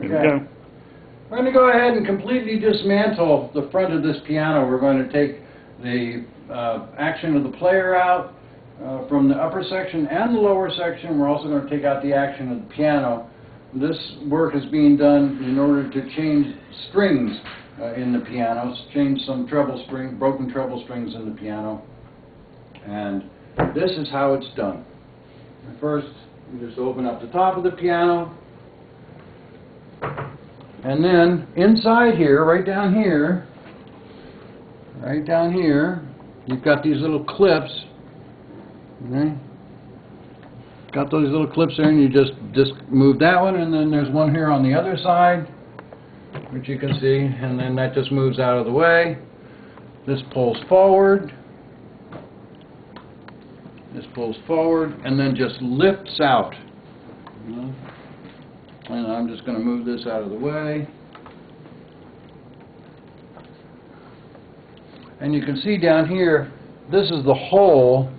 Here we go. We're going to go ahead and completely dismantle the front of this piano. We're going to take the action of the player out from the upper section and the lower section. We're also going to take out the action of the piano. This work is being done in order to change strings in the piano, change some treble string, broken treble strings in the piano. And this is how it's done. First, you just open up the top of the piano. And then inside here, right down here, you've got these little clips. Okay? Got those little clips there, and you just move that one, and then there's one here on the other side, which you can see, and then that just moves out of the way. This pulls forward. This pulls forward, and then just lifts out. And I'm just going to move this out of the way. And you can see down here, this is the hole.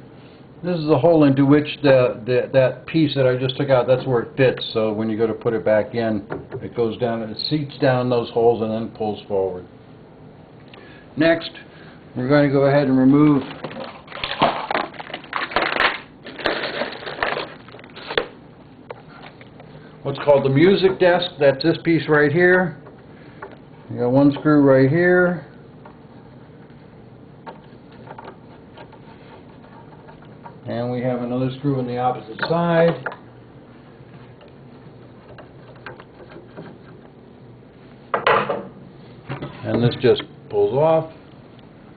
This is the hole into which that piece that I just took out, that's where it fits. So when you go to put it back in, it goes down and it seats down those holes and then pulls forward. Next, we're going to go ahead and remove what's called the music desk. That's this piece right here. You got one screw right here. And we have another screw on the opposite side. And this just pulls off.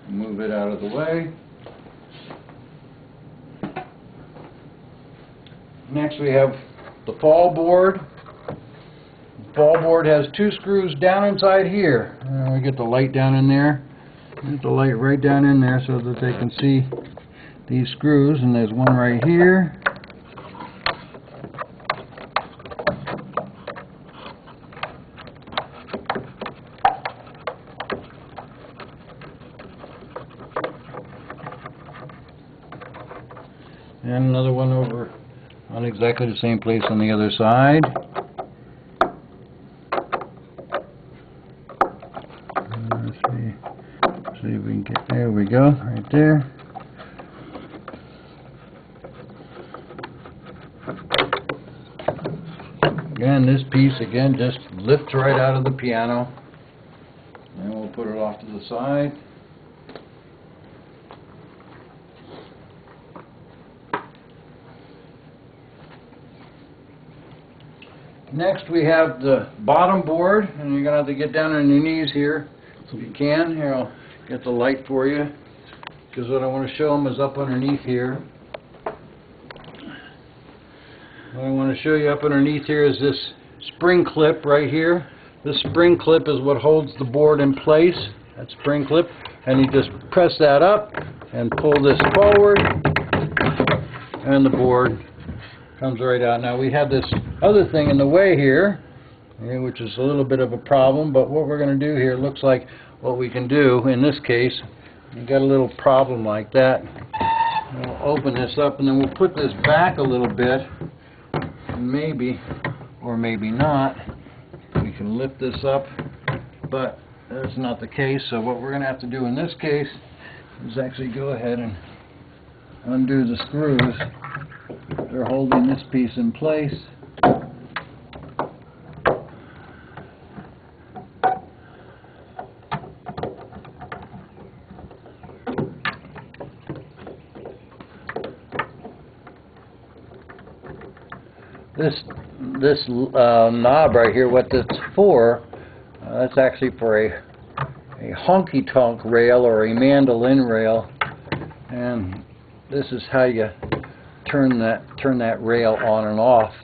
Move it out of the way. Next we have the fall board. The fall board has two screws down inside here. We get the light down in there. Get the light right down in there so that they can see these screws, and there's one right here. And another one over on exactly the same place on the other side. Let's see if we can get, there we go, right there. Again, this piece again just lifts right out of the piano. And we'll put it off to the side. Next we have the bottom board, and you're going to have to get down on your knees here if you can. Here, I'll get the light for you, because what I want to show them is up underneath here. What I want to show you up underneath here is this spring clip right here. This spring clip is what holds the board in place, that spring clip, and you just press that up and pull this forward, and the board comes right out. Now we have this other thing in the way here, which is a little bit of a problem, but what we're going to do here looks like what we can do in this case. You've got a little problem like that. We'll open this up, and then we'll put this back a little bit. Maybe, or maybe not, we can lift this up, but that's not the case. So what we're going to have to do in this case is actually go ahead and undo the screws. They're holding this piece in place. This knob right here, what that's for, that's actually for a honky-tonk rail or a mandolin rail, and this is how you turn that rail on and off.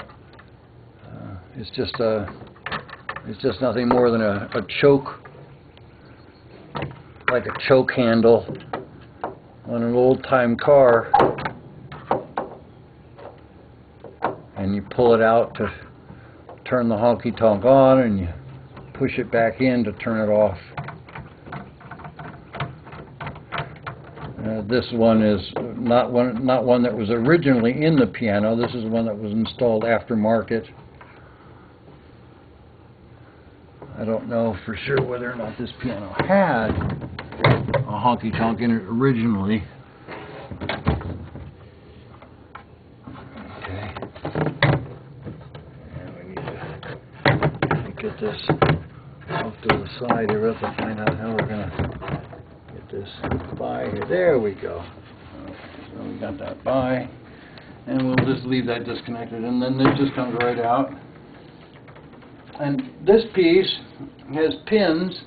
It's just nothing more than a choke, like a choke handle on an old-time car. And you pull it out to turn the honky-tonk on, and you push it back in to turn it off. This one is not one that was originally in the piano. This is one that was installed aftermarket. I don't know for sure whether or not this piano had a honky tonk in it originally. Okay. And we need to get this off to the side here. We have to find out how we're going to get this by here. There we go. Okay, so we got that by. And we'll just leave that disconnected, and then it just comes right out. And this piece has pins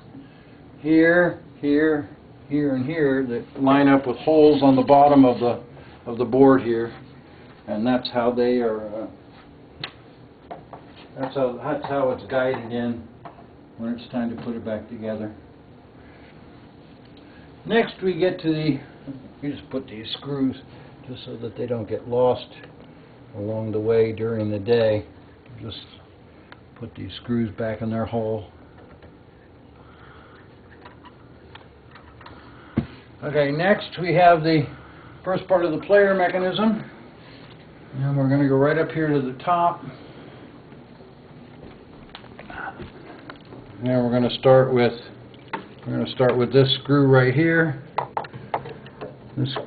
here, here, here, and here that line up with holes on the bottom of the board here, and that's how they are. That's how it's guided in when it's time to put it back together. Next, we get to you just put these screws just so that they don't get lost along the way during the day. Just put these screws back in their hole. Okay, next we have the first part of the player mechanism, and we're going to go right up here to the top. Now we're going to start with this screw right here.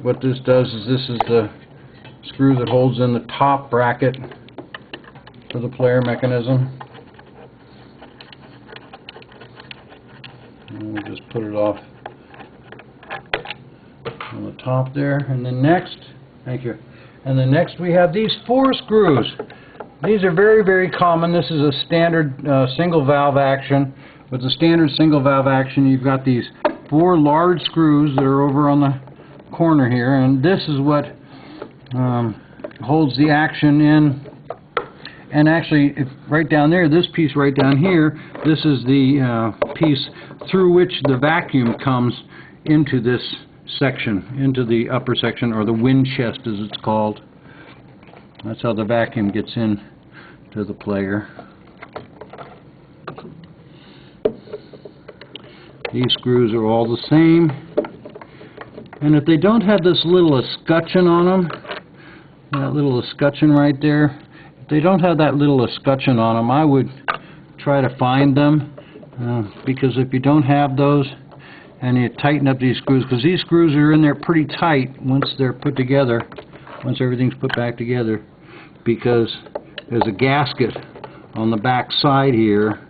What this does is this is the screw that holds in the top bracket for the player mechanism. And we'll just put it off on the top there. And then next, thank you. And then next we have these 4 screws. These are very, very common. This is a standard single valve action. With the standard single valve action, you've got these 4 large screws that are over on the corner here, and this is what holds the action in. And actually, right down there, this piece right down here, this is the piece through which the vacuum comes into this section, into the upper section, or the wind chest as it's called. That's how the vacuum gets in to the player. These screws are all the same. And if they don't have this little escutcheon on them, that little escutcheon right there, if they don't have that little escutcheon on them, I would try to find them, because if you don't have those and you tighten up these screws, because these screws are in there pretty tight once they're put together, once everything's put back together, because there's a gasket on the back side here,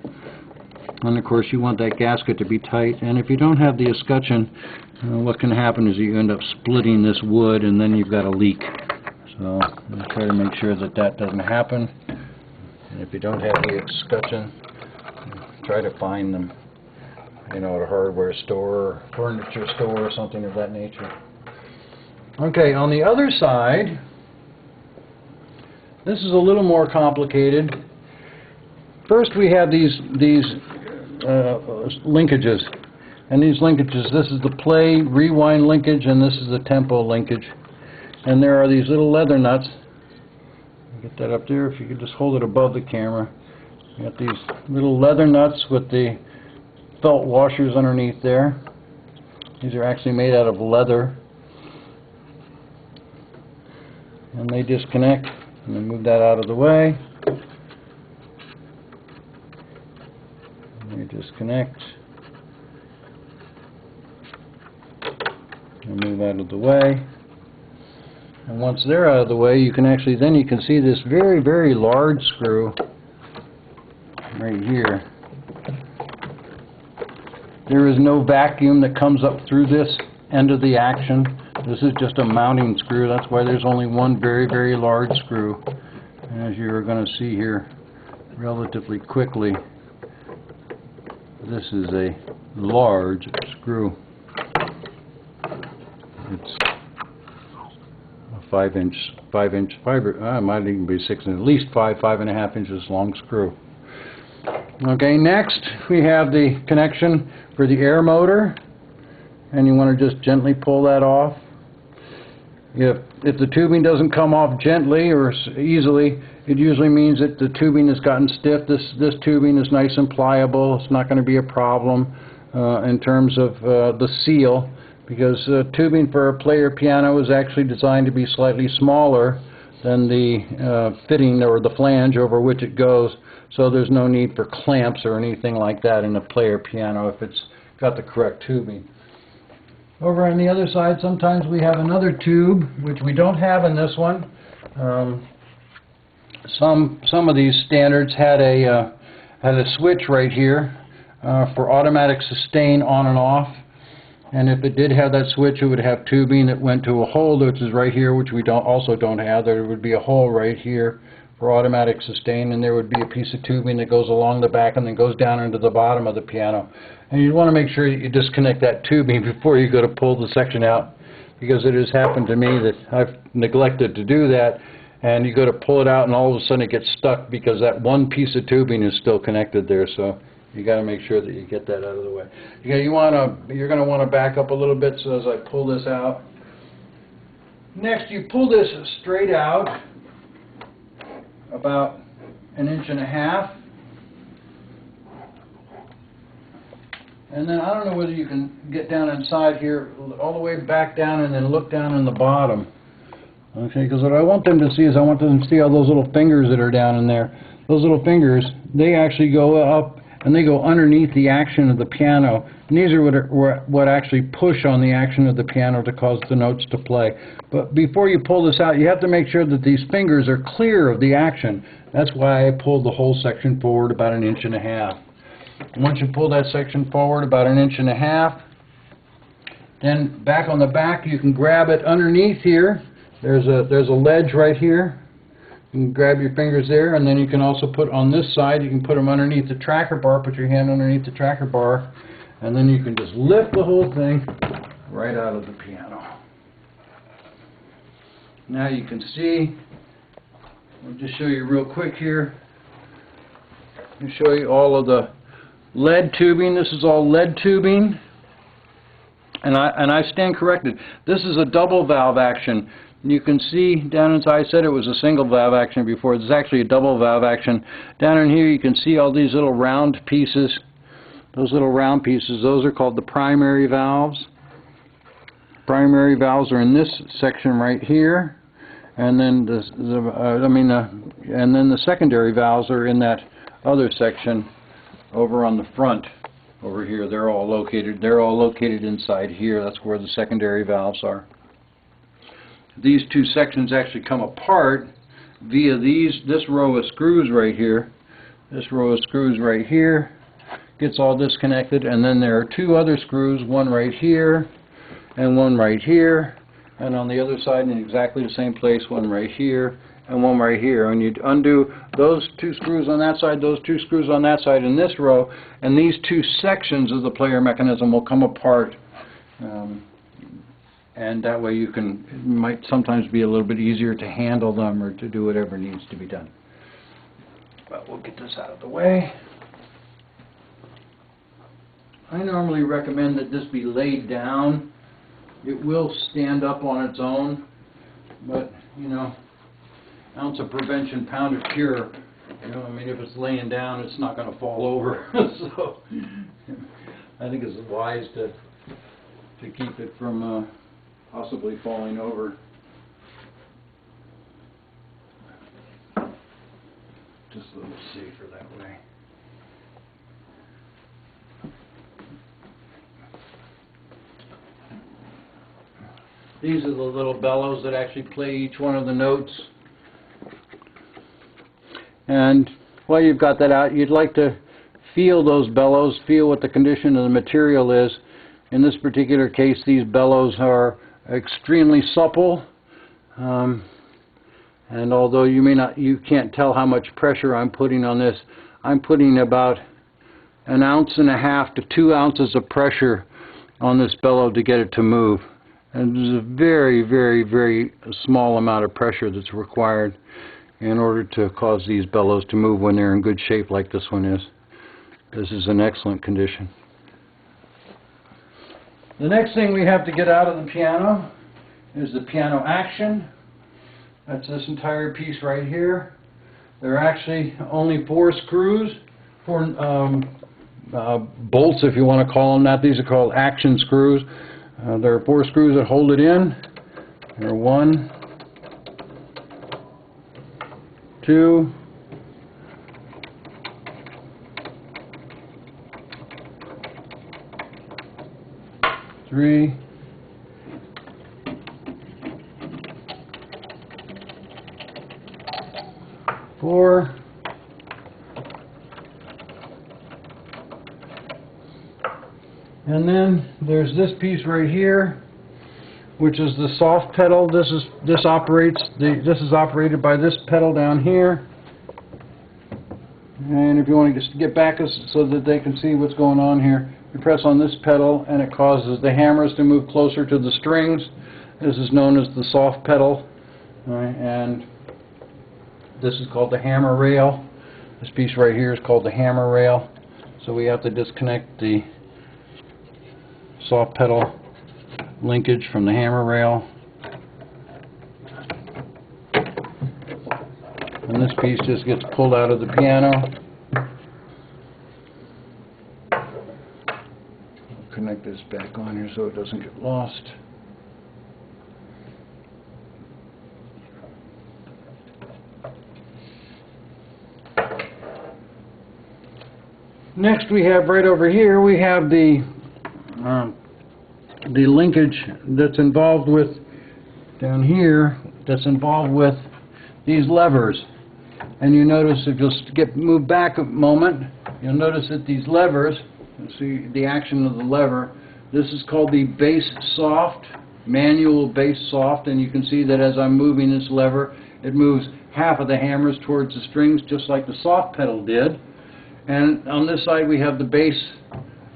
and of course you want that gasket to be tight, and if you don't have the escutcheon, what can happen is you end up splitting this wood and then you've got a leak. So we'll try to make sure that that doesn't happen. And if you don't have the escutcheon, try to find them, you know, at a hardware store or furniture store or something of that nature. Okay, on the other side, this is a little more complicated. First we have these linkages. And these linkages, this is the play, rewind linkage, and this is the tempo linkage. And there are these little leather nuts. Get that up there, if you could just hold it above the camera. You got these little leather nuts with the felt washers underneath there. These are actually made out of leather. And they disconnect. And then move that out of the way. And they disconnect. And move out of the way. And once they're out of the way, you can actually, then you can see this very, very large screw right here. There is no vacuum that comes up through this end of the action. This is just a mounting screw. That's why there's only one very, very large screw. And as you're going to see here relatively quickly, this is a large screw. It's a 5-inch, it might even be 6 inches, at least 5.5 inches long screw. Okay, next we have the connection for the air motor, and you want to just gently pull that off. If the tubing doesn't come off gently or easily, it usually means that the tubing has gotten stiff. This tubing is nice and pliable. It's not going to be a problem in terms of the seal, because tubing for a player piano is actually designed to be slightly smaller than the fitting or the flange over which it goes, so there's no need for clamps or anything like that in a player piano if it's got the correct tubing. Over on the other side, sometimes we have another tube, which we don't have in this one. Some of these standards had a switch right here for automatic sustain on and off. And if it did have that switch, it would have tubing that went to a hole, which is right here, which we also don't have. There would be a hole right here for automatic sustain, and there would be a piece of tubing that goes along the back and then goes down into the bottom of the piano. And you want to make sure you disconnect that tubing before you go to pull the section out, because it has happened to me that I've neglected to do that, and you go to pull it out and all of a sudden it gets stuck because that one piece of tubing is still connected there. So you got to make sure that you get that out of the way. You're going to want to back up a little bit so as I pull this out. Next, you pull this straight out about 1.5 inches. And then I don't know whether you can get down inside here, all the way back down and then look down in the bottom. Okay, because what I want them to see is I want them to see all those little fingers that are down in there. Those little fingers, they actually go up and they go underneath the action of the piano. And these are what actually push on the action of the piano to cause the notes to play. But before you pull this out, you have to make sure that these fingers are clear of the action. That's why I pulled the whole section forward about 1.5 inches. Once you pull that section forward about 1.5 inches, then back on the back you can grab it underneath here. There's a ledge right here. You can grab your fingers there, and then you can also put on this side, you can put them underneath the tracker bar, put your hand underneath the tracker bar, and then you can just lift the whole thing right out of the piano. Now you can see, I'll just show you real quick here. I'll show you all of the lead tubing. This is all lead tubing, and I stand corrected. This is a double valve action. You can see down inside, I said it was a single valve action before. It's actually a double valve action. Down in here you can see all these little round pieces. Those little round pieces, those are called the primary valves. Primary valves are in this section right here, and then the secondary valves are in that other section over on the front over here. They're all located inside here. That's where the secondary valves are. These two sections actually come apart via this row of screws right here. This row of screws right here gets all disconnected, and then there are two other screws, one right here and one right here, and on the other side in exactly the same place, one right here and one right here. And you undo those two screws on that side, those two screws on that side in this row, and these two sections of the player mechanism will come apart. And that way it might sometimes be a little bit easier to handle them or to do whatever needs to be done. But we'll get this out of the way. I normally recommend that this be laid down. It will stand up on its own, but you know, ounce of prevention, pound of cure. You know, I mean, if it's laying down, it's not going to fall over. So I think it's wise to keep it from possibly falling over. Just a little safer that way. These are the little bellows that actually play each one of the notes. And while you've got that out, you'd like to feel those bellows, feel what the condition of the material is. In this particular case, these bellows are extremely supple, and although you can't tell how much pressure I'm putting on this, I'm putting about 1.5 ounces to 2 ounces of pressure on this bellow to get it to move. And there's a very, very, very small amount of pressure that's required in order to cause these bellows to move when they're in good shape like this one is. This is in excellent condition. The next thing we have to get out of the piano is the piano action. That's this entire piece right here. There are actually only 4 screws, 4 bolts if you want to call them that. These are called action screws. There are 4 screws that hold it in. There are 1, 2, 3, 4, and then there's this piece right here, which is the soft pedal. This is operated by this pedal down here. And if you want to just get back so that they can see what's going on here, you press on this pedal and it causes the hammers to move closer to the strings. This is known as the soft pedal, and this is called the hammer rail. This piece right here is called the hammer rail. So we have to disconnect the soft pedal linkage from the hammer rail. And this piece just gets pulled out of the piano. I'll connect this back on here so it doesn't get lost. Next we have right over here, we have the linkage that's involved with, down here, that's involved with these levers. And you notice, if you'll move back a moment, you'll notice that these levers, you'll see the action of the lever. This is called the bass soft, manual bass soft, and you can see that as I'm moving this lever, it moves half of the hammers towards the strings, just like the soft pedal did. And on this side we have the bass,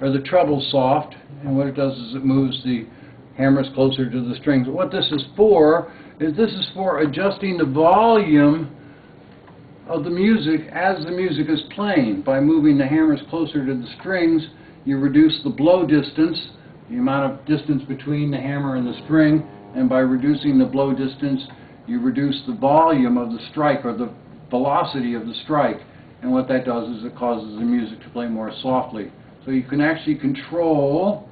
or the treble soft, and what it does is it moves the hammers closer to the strings. What this is for adjusting the volume of the music as the music is playing. By moving the hammers closer to the strings, you reduce the blow distance, the amount of distance between the hammer and the string, and by reducing the blow distance, you reduce the volume of the strike, or the velocity of the strike. And what that does is it causes the music to play more softly. So you can actually control,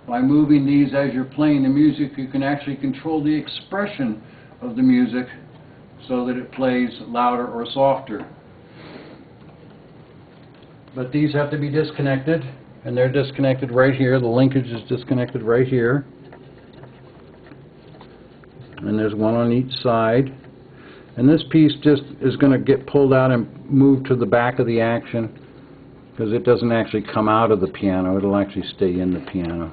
by moving these as you're playing the music, you can actually control the expression of the music so that it plays louder or softer. But these have to be disconnected, and they're disconnected right here. The linkage is disconnected right here. And there's one on each side. And this piece just is going to get pulled out and moved to the back of the action, because it doesn't actually come out of the piano. It'll actually stay in the piano.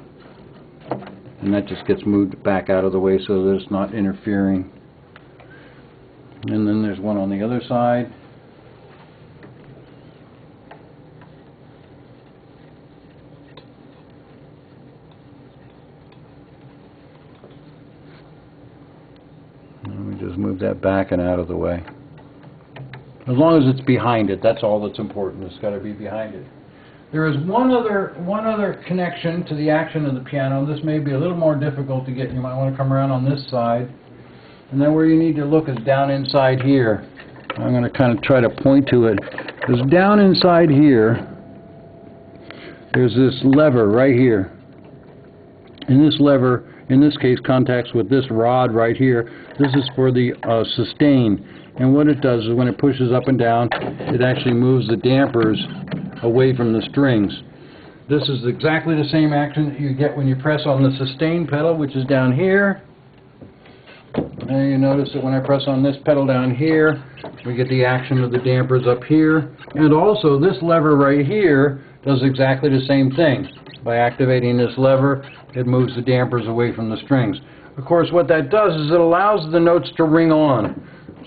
And that just gets moved back out of the way so that it's not interfering. And then there's one on the other side. And we just move that back and out of the way. As long as it's behind it, that's all that's important. It's got to be behind it. There is one other connection to the action of the piano. This may be a little more difficult to get. You might want to come around on this side. And then where you need to look is down inside here. I'm going to kind of try to point to it. Because down inside here, there's this lever right here. And this lever, in this case, contacts with this rod right here. This is for the sustain. And what it does is when it pushes up and down, it actually moves the dampers away from the strings. This is exactly the same action that you get when you press on the sustain pedal, which is down here. And you notice that when I press on this pedal down here, we get the action of the dampers up here. And also this lever right here does exactly the same thing. By activating this lever, it moves the dampers away from the strings. Of course, what that does is it allows the notes to ring on.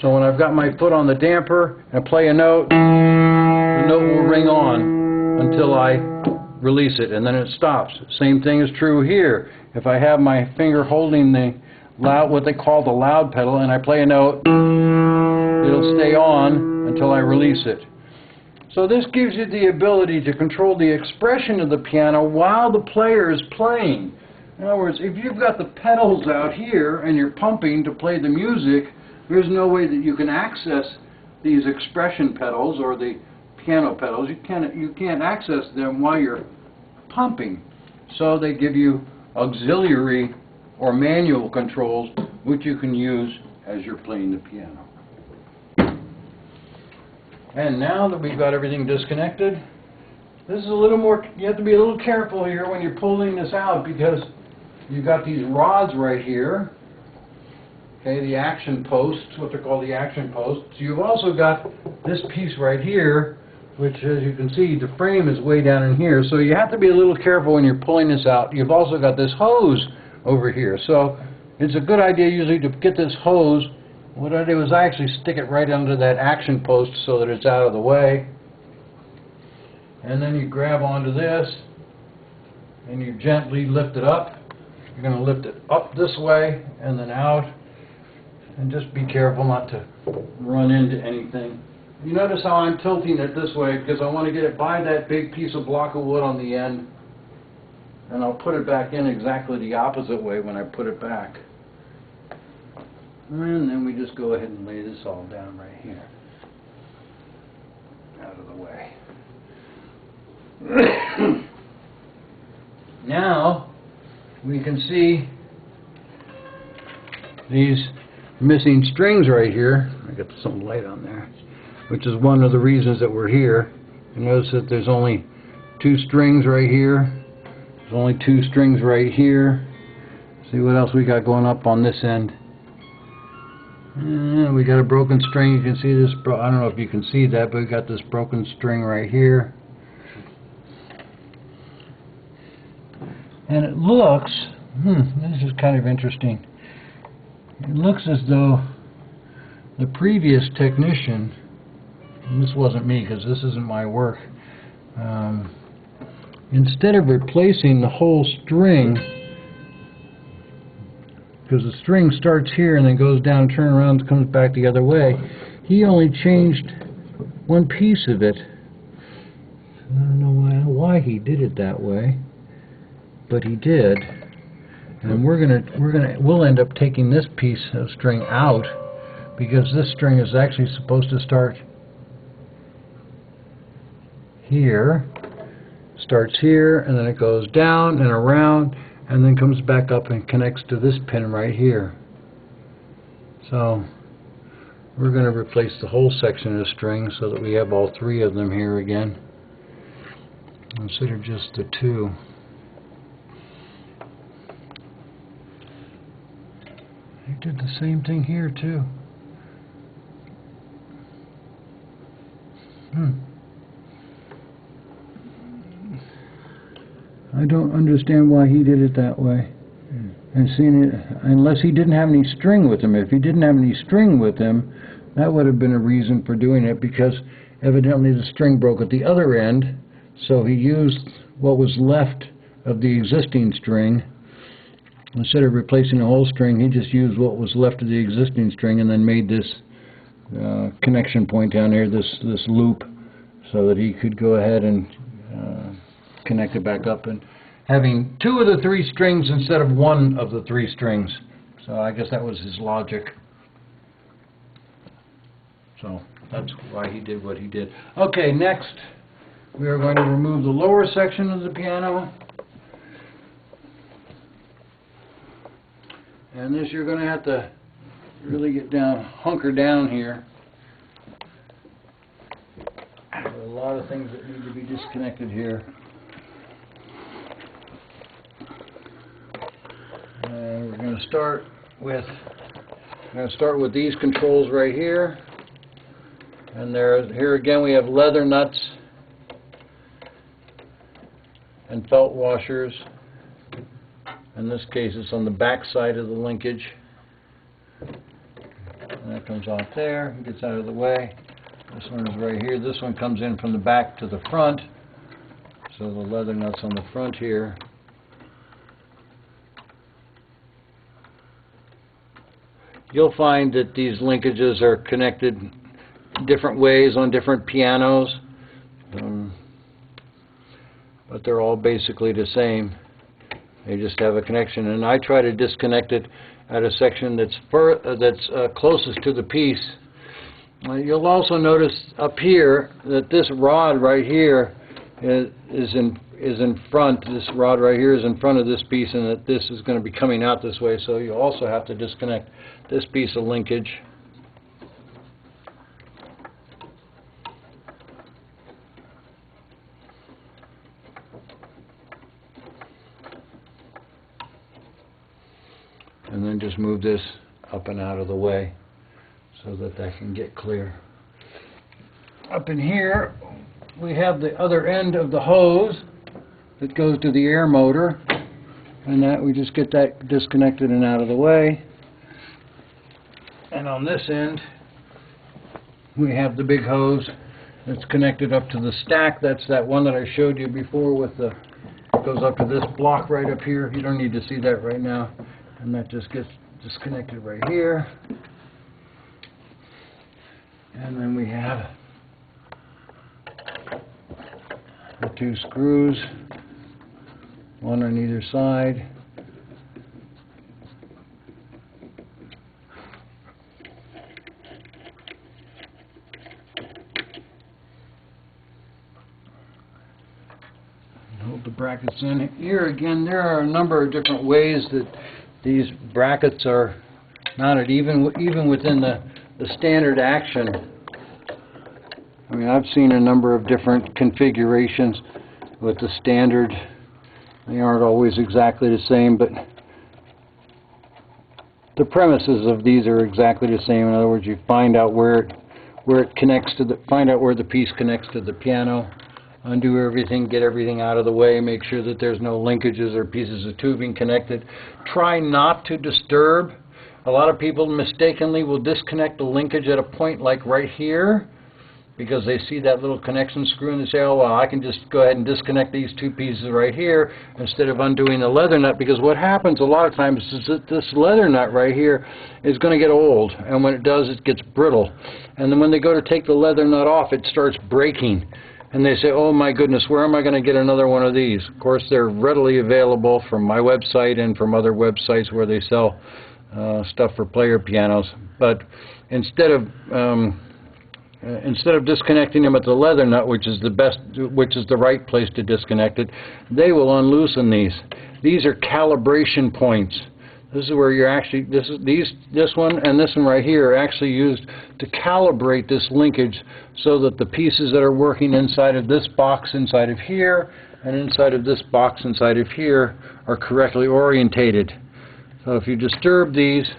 So when I've got my foot on the damper and play a note, the note will ring on until I release it, and then it stops. Same thing is true here. If I have my finger holding the what they call the loud pedal, and I play a note, it'll stay on until I release it. So this gives you the ability to control the expression of the piano while the player is playing. In other words, if you've got the pedals out here and you're pumping to play the music, there's no way that you can access these expression pedals or the piano pedals. You can't access them while you're pumping. So they give you auxiliary or manual controls which you can use as you're playing the piano. And now that we've got everything disconnected, this is a little more, you have to be a little careful here when you're pulling this out, because you've got these rods right here, okay, the action posts, what they're called, the action posts. You've also got this piece right here, which, as you can see, the frame is way down in here, so you have to be a little careful when you're pulling this out. You've also got this hose over here, so it's a good idea usually to get this hose. What I do is I actually stick it right under that action post so that it's out of the way. And then you grab onto this and you gently lift it up. You're going to lift it up this way and then out. And just be careful not to run into anything. You notice how I'm tilting it this way because I want to get it by that big piece of block of wood on the end. And I'll put it back in exactly the opposite way when I put it back. And then we just go ahead and lay this all down right here. Out of the way. Now we can see these missing strings right here. I got some light on there, which is one of the reasons that we're here. You notice that there's only 2 strings right here. There's only 2 strings right here. See what else we got going up on this end. We got a broken string. You can see this. I don't know if you can see that, but we got this broken string right here. And it looks, this is kind of interesting. It looks as though the previous technician, and this wasn't me because this isn't my work, instead of replacing the whole string, because the string starts here and then goes down, turns around, and comes back the other way, he only changed one piece of it. I don't know why he did it that way, but he did. And we'll end up taking this piece of string out because this string is actually supposed to start here, starts here, and then it goes down and around, and then comes back up and connects to this pin right here. So we're going to replace the whole section of string so that we have all 3 of them here again instead of just the 2. I did the same thing here too. I don't understand why he did it that way. And seeing it, unless he didn't have any string with him. If he didn't have any string with him, that would have been a reason for doing it, because evidently the string broke at the other end, so he used what was left of the existing string. Instead of replacing the whole string, he just used what was left of the existing string and then made this connection point down here, this loop, so that he could go ahead and connect it back up, and having 2 of the 3 strings instead of 1 of the 3 strings. So I guess that was his logic. So that's why he did what he did. Okay, next we are going to remove the lower section of the piano. And this you're going to have to really get down, hunker down here. There are a lot of things that need to be disconnected here. And we're going to start with these controls right here. And here again we have leather nuts and felt washers. In this case it's on the back side of the linkage. And that comes off there, gets out of the way. This one is right here. This one comes in from the back to the front. So the leather nuts on the front here. You'll find that these linkages are connected different ways on different pianos, but they're all basically the same. They just have a connection, and I try to disconnect it at a section that's closest to the piece. You'll also notice up here that this rod right here is in front. This rod right here is in front of this piece, and that this is going to be coming out this way. So you also have to disconnect this piece of linkage. and then just move this up and out of the way so that can get clear. Up in here we have the other end of the hose that goes to the air motor, and that we just get that disconnected and out of the way. And on this end we have the big hose that's connected up to the stack. That's that one that I showed you before with the, it goes up to this block right up here. You don't need to see that right now. And that just gets disconnected right here. And then we have the two screws, one on either side. Hold the brackets in. Here again, there are a number of different ways that these brackets are mounted, even within the standard action. I mean, I've seen a number of different configurations with the standard. They aren't always exactly the same, but the premises of these are exactly the same. In other words, you find out where it connects to find out where the piece connects to the piano, undo everything, get everything out of the way, make sure that there's no linkages or pieces of tubing connected. Try not to disturb. A lot of people mistakenly will disconnect the linkage at a point like right here, because they see that little connection screw and they say, oh well, I can just go ahead and disconnect these two pieces right here instead of undoing the leather nut, because what happens a lot of times is that this leather nut right here is going to get old, and when it does, it gets brittle, and then when they go to take the leather nut off, it starts breaking, and they say, oh my goodness, where am I going to get another one of these? Of course, they're readily available from my website and from other websites where they sell stuff for player pianos. But instead of disconnecting them at the leather nut, which is the right place to disconnect it, they will unloosen these. These are calibration points. This is where you're actually, this one and this one right here are actually used to calibrate this linkage so that the pieces that are working inside of this box inside of here and inside of this box inside of here are correctly orientated. So if you disturb these,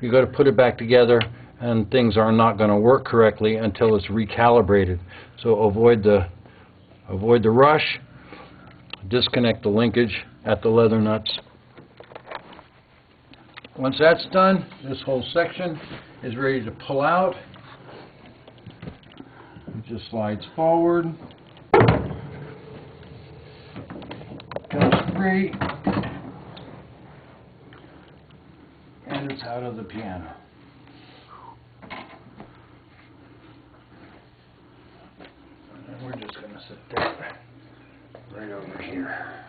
you got to put it back together, and things are not going to work correctly until it's recalibrated. So avoid the rush. Disconnect the linkage at the leather nuts. Once that's done, this whole section is ready to pull out. It just slides forward, comes free, and it's out of the piano. And we're just going to sit that right over here.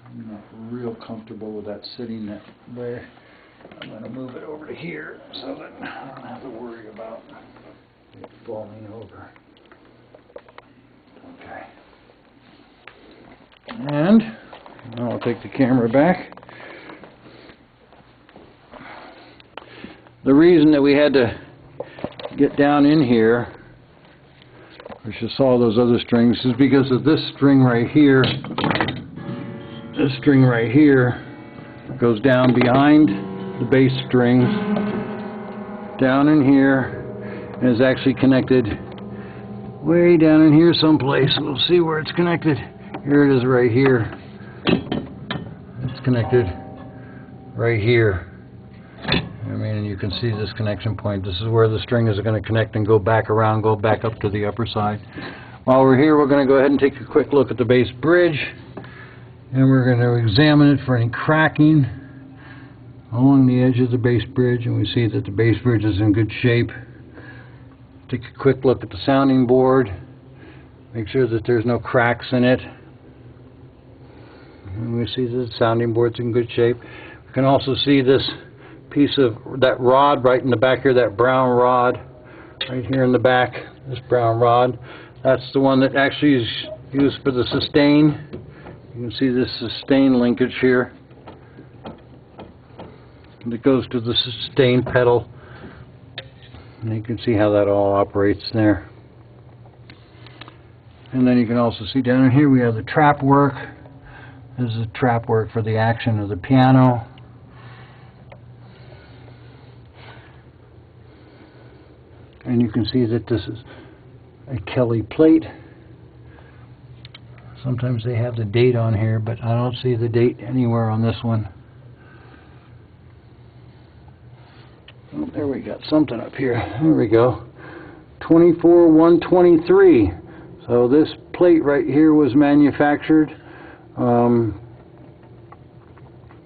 I'm not real comfortable with that sitting that way. I'm going to move it over to here so that I don't have to worry about it falling over. Okay. And now I'll take the camera back. The reason that we had to get down in here, we just saw those other strings, is because of this string right here. This string right here goes down behind the bass strings, down in here, and is actually connected way down in here someplace. We'll see where it's connected. Here it is right here. It's connected right here. I mean, you can see this connection point. This is where the string is going to connect and go back around, go back up to the upper side. While we're here, we're going to go ahead and take a quick look at the bass bridge, and we're going to examine it for any cracking along the edge of the bass bridge, and we see that the bass bridge is in good shape. Take a quick look at the sounding board, make sure that there's no cracks in it, and we see that the sounding board's in good shape. We can also see this piece of that rod right in the back here, that brown rod right here in the back, this brown rod. That's the one that actually is used for the sustain. You can see this sustain linkage here that goes to the sustain pedal, and you can see how that all operates there. And then you can also see down in here we have the trap work. This is the trap work for the action of the piano. And you can see that this is a Kelly plate. Sometimes they have the date on here, but I don't see the date anywhere on this one. Oh, there we got something up here. There we go. 24/123. So this plate right here was manufactured on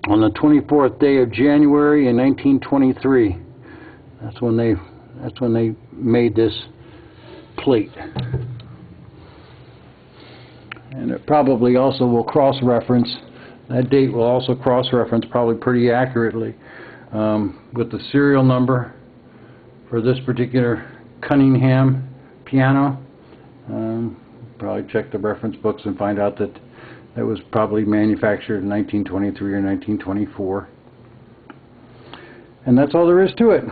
the 24th day of January in 1923. That's when they made this plate. And it probably also will cross-reference, that date will also cross-reference probably pretty accurately with the serial number for this particular Cunningham piano. Probably check the reference books and find out that it was probably manufactured in 1923 or 1924. And that's all there is to it.